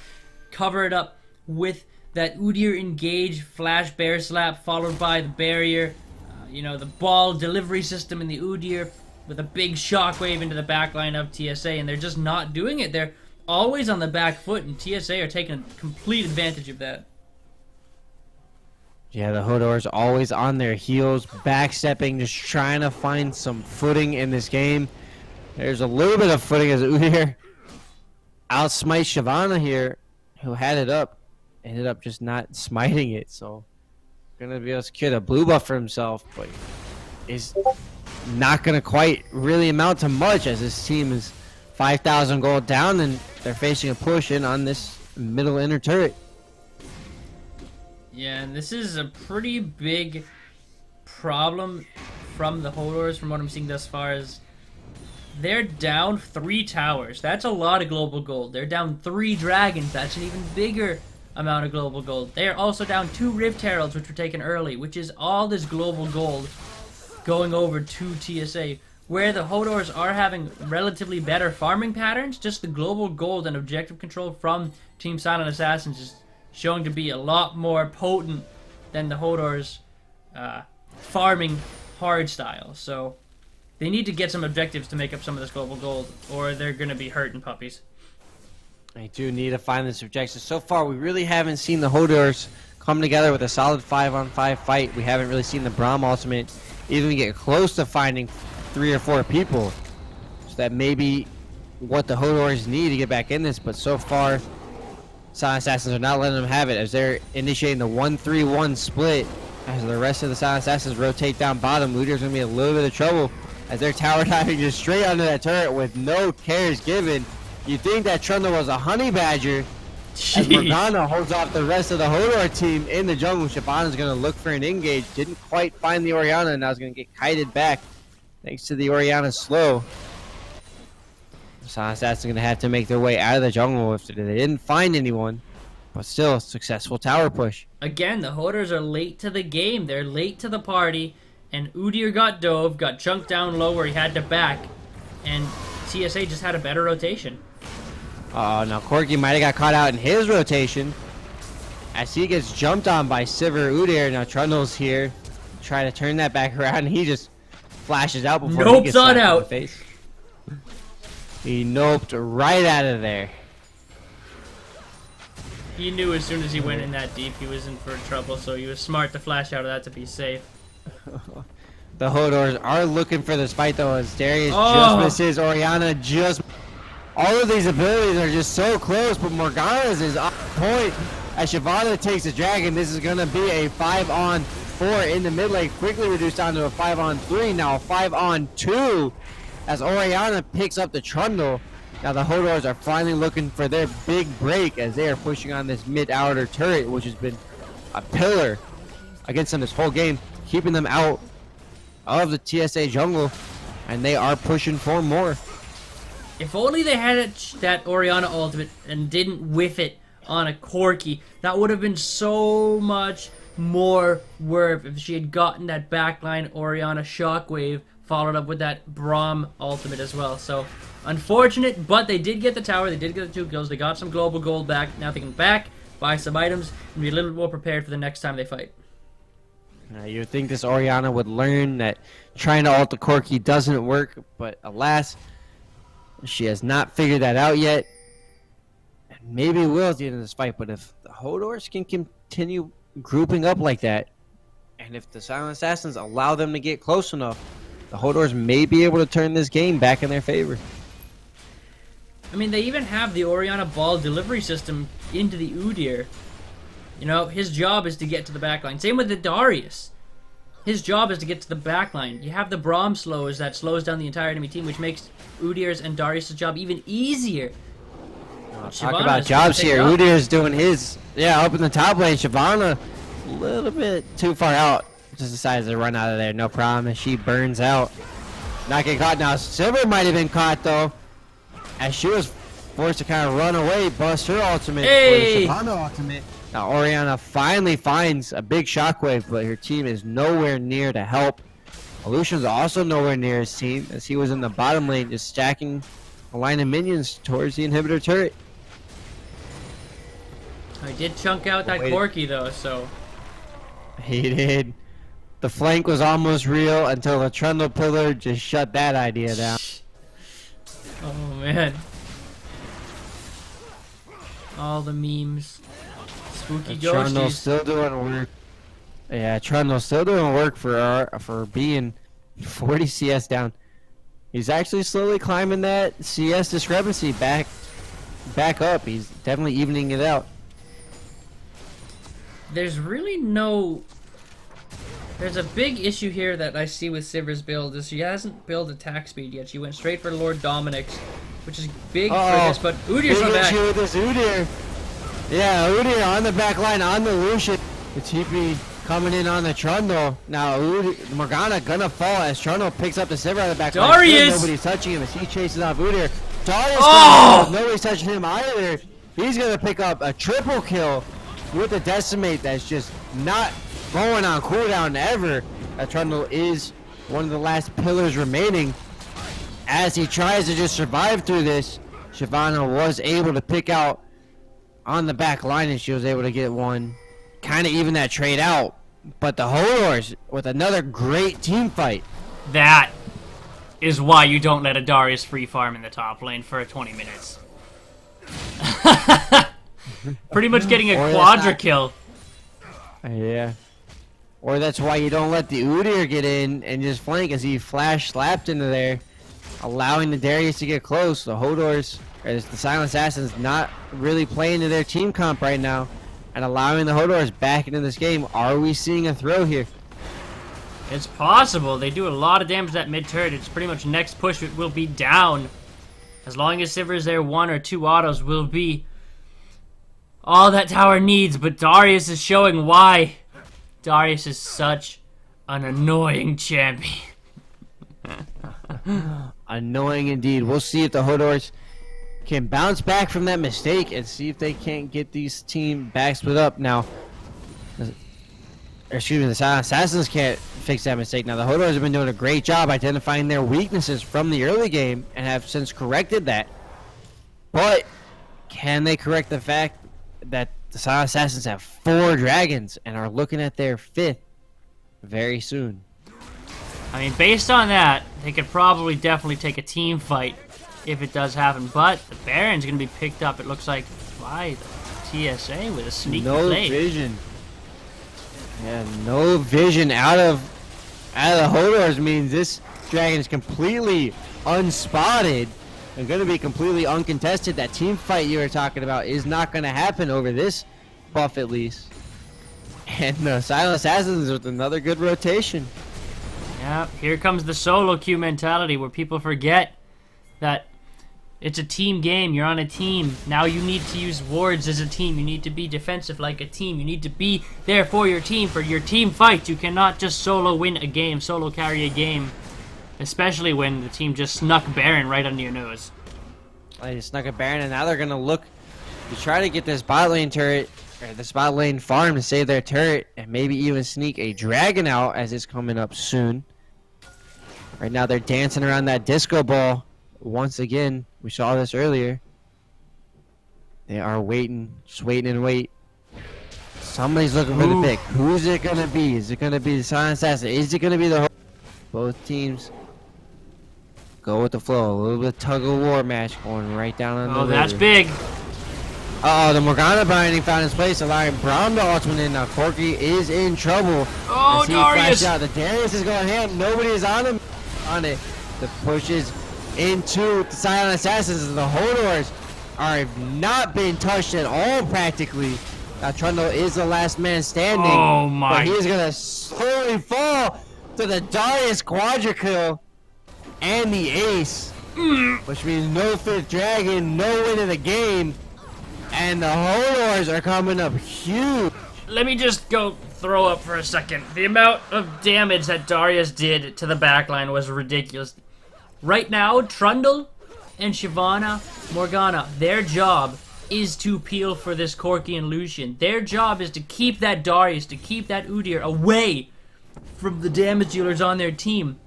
cover it up with that Udyr engage flash bear slap followed by the barrier. You know, the ball delivery system in the Udyr with a big shockwave into the back line of TSA, and they're just not doing it. They're always on the back foot, and TSA are taking complete advantage of that. Yeah, the Hodors always on their heels, backstepping, just trying to find some footing in this game. There's a little bit of footing as Udyr outsmites Shyvana here, who had it up. Ended up just not smiting it, so gonna be able to secure the blue buff for himself, but is not gonna quite really amount to much as this team is 5,000 gold down and they're facing a push in on this middle inner turret. Yeah, and this is a pretty big problem from the Hodors, from what I'm seeing thus far, is they're down 3 towers. That's a lot of global gold. They're down 3 dragons. That's an even bigger amount of global gold. They are also down 2 Rift Heralds, which were taken early, which is all this global gold going over to TSA. Where the Hodors are having relatively better farming patterns, just the global gold and objective control from Team Silent Assassins is showing to be a lot more potent than the Hodors' farming hard style. So they need to get some objectives to make up some of this global gold, or they're going to be hurting puppies. They do need to find this objective. So far, we really haven't seen the Hodors come together with a solid 5-on-5 fight. We haven't really seen the Braum ultimate even get close to finding 3 or 4 people. So that may be what the Hodors need to get back in this, but so far, Silent Assassins are not letting them have it as they're initiating the 1-3-1 split. As the rest of the Silent Assassins rotate down bottom, Udyr's going to be in a little bit of trouble as they're tower diving just straight under that turret with no cares given. You think that Trundle was a honey badger. Jeez. As Morgana holds off the rest of the Hodor team in the jungle. Shyvana's going to look for an engage. Didn't quite find the Orianna, and now is going to get kited back thanks to the Orianna slow. Silent Assassins are going to have to make their way out of the jungle if they didn't find anyone. But still, successful tower push. Again, the Hodors are late to the game. They're late to the party. And Udyr got dove, got chunked down low where he had to back. And TSA just had a better rotation. Oh, now Corki might have got caught out in his rotation. As he gets jumped on by Sivir Udyr. Now Trundle's here. Try to turn that back around. And he just flashes out before he gets slapped in the face. He noped right out of there. He knew as soon as he went in that deep he was in for trouble, so he was smart to flash out of that to be safe. The Hodors are looking for this fight though, as Darius just misses, Orianna just... All of these abilities are just so close, but Morgana's is on point. As Shyvana takes a dragon, this is going to be a 5-on-4 in the mid lane, quickly reduced down to a 5-on-3, now a 5-on-2. As Orianna picks up the Trundle. Now the Hodors are finally looking for their big break as they are pushing on this mid-outer turret, which has been a pillar against them this whole game, keeping them out of the TSA jungle, and they are pushing for more. If only they had that Orianna ultimate and didn't whiff it on a Corki, that would have been so much more worth if she had gotten that backline Orianna shockwave followed up with that Braum ultimate as well. So, unfortunate, but they did get the tower, they did get the 2 kills, they got some global gold back, now they can back, buy some items, and be a little bit more prepared for the next time they fight. You would think this Orianna would learn that trying to ult the Corki doesn't work, but alas, she has not figured that out yet. And maybe will at the end of this fight, but if the Hodors can continue grouping up like that, and if the Silent Assassins allow them to get close enough, the Hodors may be able to turn this game back in their favor. I mean, they even have the Orianna ball delivery system into the Udyr. You know, his job is to get to the backline. Same with the Darius. His job is to get to the backline. You have the Braum slows that slows down the entire enemy team, which makes Udyr's and Darius' job even easier. Talk about jobs here. Udyr's doing his, up in the top lane. Shyvana, a little bit too far out. Just decides to run out of there, no problem, and she burns out. Not getting caught now. Sivir might have been caught though, as she was forced to kind of run away, bust her ultimate for the Shyvana ultimate. Now Orianna finally finds a big shockwave, but her team is nowhere near to help. Illusion's also nowhere near his team, as he was in the bottom lane just stacking a line of minions towards the inhibitor turret. I did chunk out that Corki though, so... He did. The flank was almost real until the Trundle pillar just shut that idea down. Oh man. All the memes. Spooky Trundle's ghosties. still doing work. Yeah, Trundle's still doing work for being 40 CS down. He's actually slowly climbing that CS discrepancy back up. He's definitely evening it out. There's really no... There's a big issue here that I see with Sivir's build is she hasn't built attack speed yet. She went straight for Lord Dominic's, which is big for this, but Udir's not back. Big issue with this Udyr. Yeah, Udyr on the back line on the Lucian. The TP coming in on the Trundle. Now Morgana gonna fall as Trundle picks up the Sivir on the back line. Darius! Nobody's touching him as he chases off Udyr. Darius nobody's touching him either. He's gonna pick up a triple kill with a Decimate that's just not going on cooldown ever. That Trundle is one of the last pillars remaining. As he tries to just survive through this, Shyvana was able to pick out on the back line and she was able to get one. Kind of even that trade out. But the Hodors with another great team fight. That is why you don't let a Darius free farm in the top lane for 20 minutes. Pretty much getting a quadra kill. Yeah. Or that's why you don't let the Udyr get in and just flank as he flash slapped into there, allowing the Darius to get close. The Hodors, or the Silent Assassins, not really playing to their team comp right now and allowing the Hodors back into this game. Are we seeing a throw here? It's possible. They do a lot of damage to that mid turret. It's pretty much next push it will be down. As long as Sivir's there, 1 or 2 autos will be all that tower needs, but Darius is showing why. Darius is such an annoying champion. Annoying indeed. We'll see if the Hodors can bounce back from that mistake and see if they can't get these team back split up. Now, excuse me, the Silent Assassins can't fix that mistake. Now, the Hodors have been doing a great job identifying their weaknesses from the early game and have since corrected that. But can they correct the fact that the Silent Assassins have 4 dragons and are looking at their 5th very soon? I mean, based on that, they could probably definitely take a team fight if it does happen. But the Baron's going to be picked up, it looks like, by the TSA with a sneaky play. No vision. Yeah, no vision out of the Hodors means this dragon is completely unspotted and going to be completely uncontested. That team fight you were talking about is not going to happen over this buff at least. And the Silent Assassins with another good rotation. Yeah, here comes the solo queue mentality where people forget that it's a team game. You're on a team. Now you need to use wards as a team. You need to be defensive like a team. You need to be there for your team fight. You cannot just solo win a game, solo carry a game. Especially when the team just snuck Baron right under your nose. They snuck a Baron and now they're going to look to try to get this bot lane turret, or this bot lane farm to save their turret and maybe even sneak a dragon out as it's coming up soon. Right now they're dancing around that disco ball. Once again, we saw this earlier. They are waiting, just waiting and wait. Somebody's looking for the pick. Who's it going to be? Is it going to be the Silent Assassin? Is it going to be the... Both teams go with the flow. A little bit of tug-of-war match going right down on the river. That's big. Uh-oh, the Morgana binding found its place, allowing Braum to ultimate in. Now Corki is in trouble. Oh, Darius! Out. The Darius is going ham. Nobody is on him. On it. The pushes into the Silent Assassins. The Hodors are not being touched at all practically. Now Trundle is the last man standing. Oh my! But he's gonna slowly fall to the Darius quadra kill and the ace, which means no 5th dragon, no win of the game, and the Hodors are coming up huge. Let me just go throw up for a second. The amount of damage that Darius did to the backline was ridiculous. Right now, Trundle and Shyvana, Morgana, their job is to peel for this Corki and Lucian. Their job is to keep that Darius, to keep that Udyr away from the damage dealers on their team.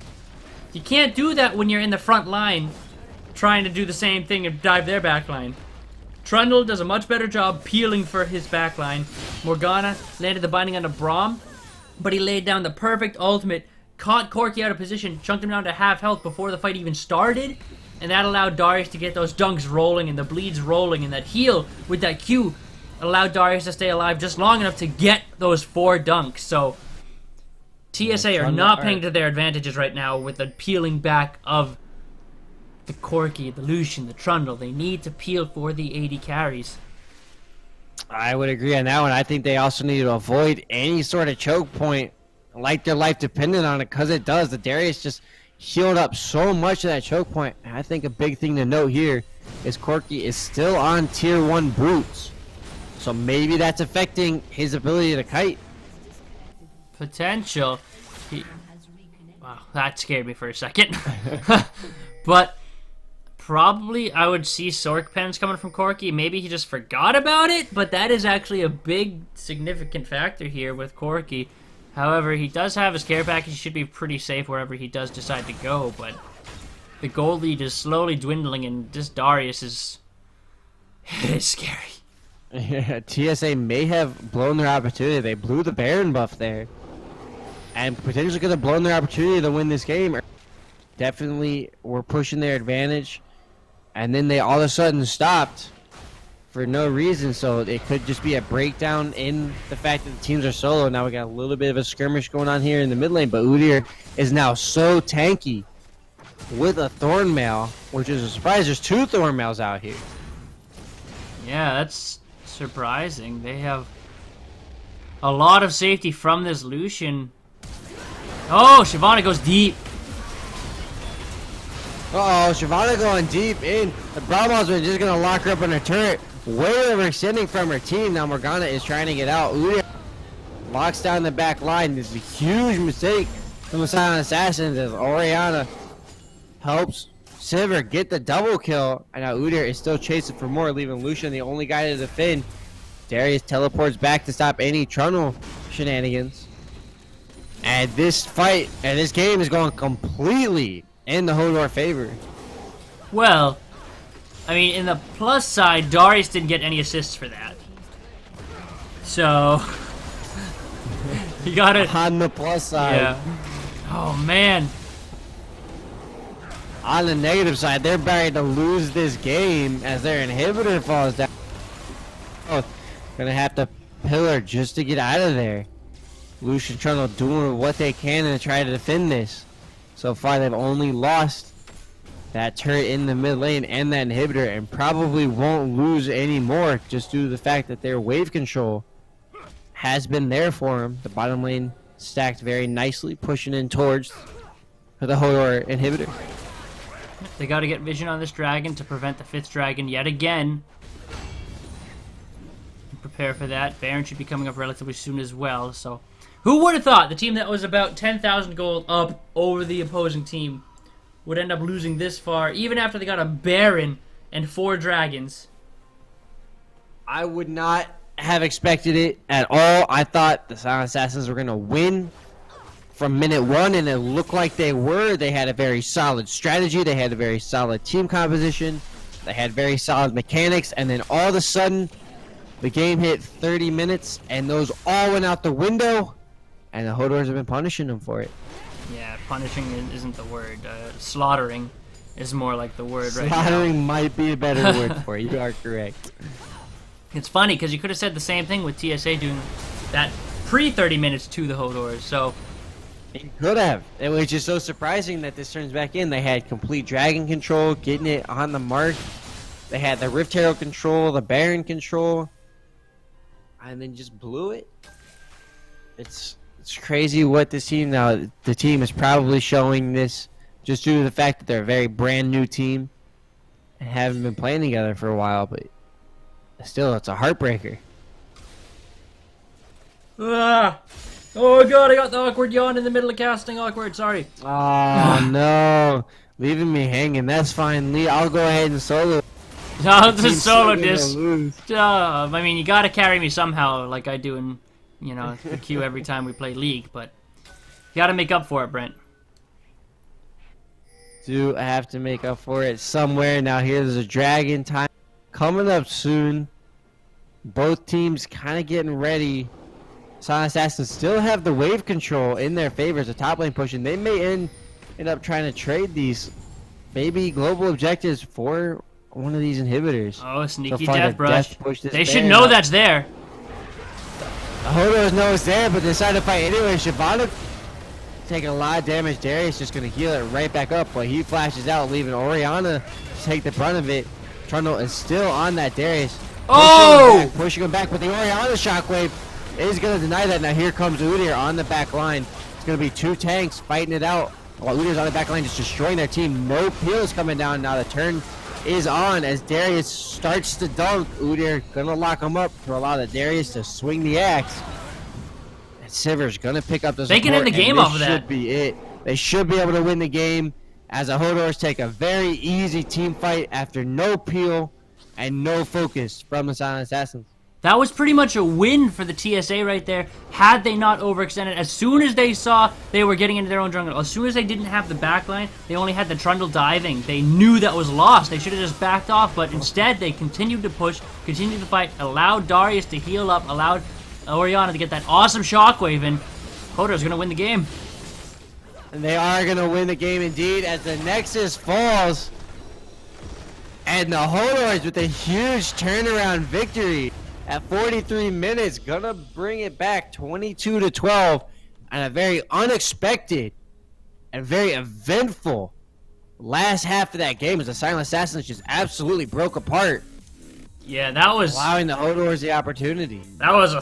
You can't do that when you're in the front line trying to do the same thing and dive their backline. Trundle does a much better job peeling for his backline. Morgana landed the binding onto Braum. but he laid down the perfect ultimate, caught Corki out of position, chunked him down to half health before the fight even started, and that allowed Darius to get those dunks rolling and the bleeds rolling, and that heal with that Q allowed Darius to stay alive just long enough to get those 4 dunks. So TSA are not playing to their advantages right now with the peeling back of the Corki, the Lucian, the Trundle. They need to peel for the AD carries. I would agree on that one. I think they also need to avoid any sort of choke point like their life depended on it, because it does. The Darius just healed up so much of that choke point. And I think a big thing to note here is Corki is still on tier 1 brutes. So maybe that's affecting his ability to kite. Potential. Wow, that scared me for a second. But probably I would see Sork pens coming from Corki. Maybe he just forgot about it, but that is actually a big significant factor here with Corki. However, he does have his care package. He should be pretty safe wherever he does decide to go, but the gold lead is slowly dwindling, and this Darius is scary. Yeah, TSA may have blown their opportunity. They blew the Baron buff there, and potentially could have blown their opportunity to win this game. Definitely were pushing their advantage, and then they all of a sudden stopped for no reason. So it could just be a breakdown in the fact that the teams are solo. Now we got a little bit of a skirmish going on here in the mid lane, but Udyr is now so tanky with a Thornmail, which is a surprise. There's 2 Thornmails out here. Yeah, that's surprising. They have a lot of safety from this Lucian. Oh, Shyvana goes deep. Uh-oh, Shyvana going deep in. The Brahma's been just going to lock her up in her turret. Way overextending from her team. Now Morgana is trying to get out. Udyr locks down the back line. This is a huge mistake from the Silent Assassins as Orianna helps Sivir get the double kill. And now Udyr is still chasing for more, leaving Lucian the only guy to defend. Darius teleports back to stop any Trundle shenanigans. And this fight, and this game is going completely in the Hodor favor. Well, I mean, in the plus side, Darius didn't get any assists for that. So, you got it. On the plus side. Yeah. Oh, man. On the negative side, they're about to lose this game as their inhibitor falls down. Oh, gonna have to pillar just to get out of there. Lucian Trundle doing what they can to try to defend this. So far, they've only lost that turret in the mid lane and that inhibitor, and probably won't lose any more just due to the fact that their wave control has been there for them. The bottom lane stacked very nicely, pushing in towards the Hodor inhibitor. They got to get vision on this dragon to prevent the 5th dragon yet again. Prepare for that. Baron should be coming up relatively soon as well. So, who would have thought the team that was about 10,000 gold up over the opposing team would end up losing this far, even after they got a Baron and 4 dragons? I would not have expected it at all. I thought the Silent Assassins were going to win from minute 1, and it looked like they were. They had a very solid strategy. They had a very solid team composition. They had very solid mechanics, and then all of a sudden, the game hit 30 minutes, and those all went out the window, and the Hodors have been punishing them for it. Yeah, punishing isn't the word. Slaughtering is more like the word right now. Slaughtering might be a better word for it. You are correct. It's funny, because you could have said the same thing with TSA doing that pre-30 minutes to the Hodors, so... It could have. It was just so surprising that this turns back in. They had complete dragon control, getting it on the mark. They had the Rift Herald control, the Baron control, and then just blew it. It's crazy what this team now. The team is probably showing this just due to the fact that they're a very brand new team and haven't been playing together for a while. But still, it's a heartbreaker. Ah! Oh god, I got the awkward yawn in the middle of casting. Awkward, sorry. Oh no, leaving me hanging. That's fine, Lee. I'll go ahead and solo. No, it's a solo disc. I mean, you gotta carry me somehow, like I do in, you know, the queue every time we play League, but you gotta make up for it, Brent. Do I have to make up for it somewhere? Now here's a dragon time coming up soon. Both teams kind of getting ready Silent Assassins still have the wave control in their favor as the top lane pushing. They may end up trying to trade these maybe global objectives for one of these inhibitors. Oh, sneaky far, death brush. push this They should Baron know up. that's there. The Hodors know it's there, but decide to fight anyway. Shyvana taking a lot of damage. Darius just going to heal it right back up, but he flashes out, leaving Orianna to take the brunt of it. Trundle is still on that Darius. Pushing him back, but the Orianna shockwave is going to deny that. Now here comes Udyr on the back line. It's going to be two tanks fighting it out while Udyr's on the back line just destroying their team. No peels coming down. Now the turn is on as Darius starts to dunk. Udyr going to lock him up to allow the Darius to swing the axe. And Sivir's going to pick up the support. They can end the game off of that. Should be it. They should be able to win the game as the Hodors take a very easy team fight after no peel and no focus from the Silent Assassins. That was pretty much a win for the TSA right there, had they not overextended. As soon as they saw they were getting into their own jungle, as soon as they didn't have the backline, they only had the Trundle diving. They knew that was lost. They should have just backed off, but instead they continued to push, continued to fight, allowed Darius to heal up, allowed Orianna to get that awesome shockwave, and Hodor's going to win the game. And they are going to win the game indeed as the Nexus falls. And the Hodors with a huge turnaround victory at 43 minutes, gonna bring it back 22-12, and a very unexpected and very eventful last half of that game as the Silent Assassins just absolutely broke apart. Yeah, that was... allowing the Hodors the opportunity. That was a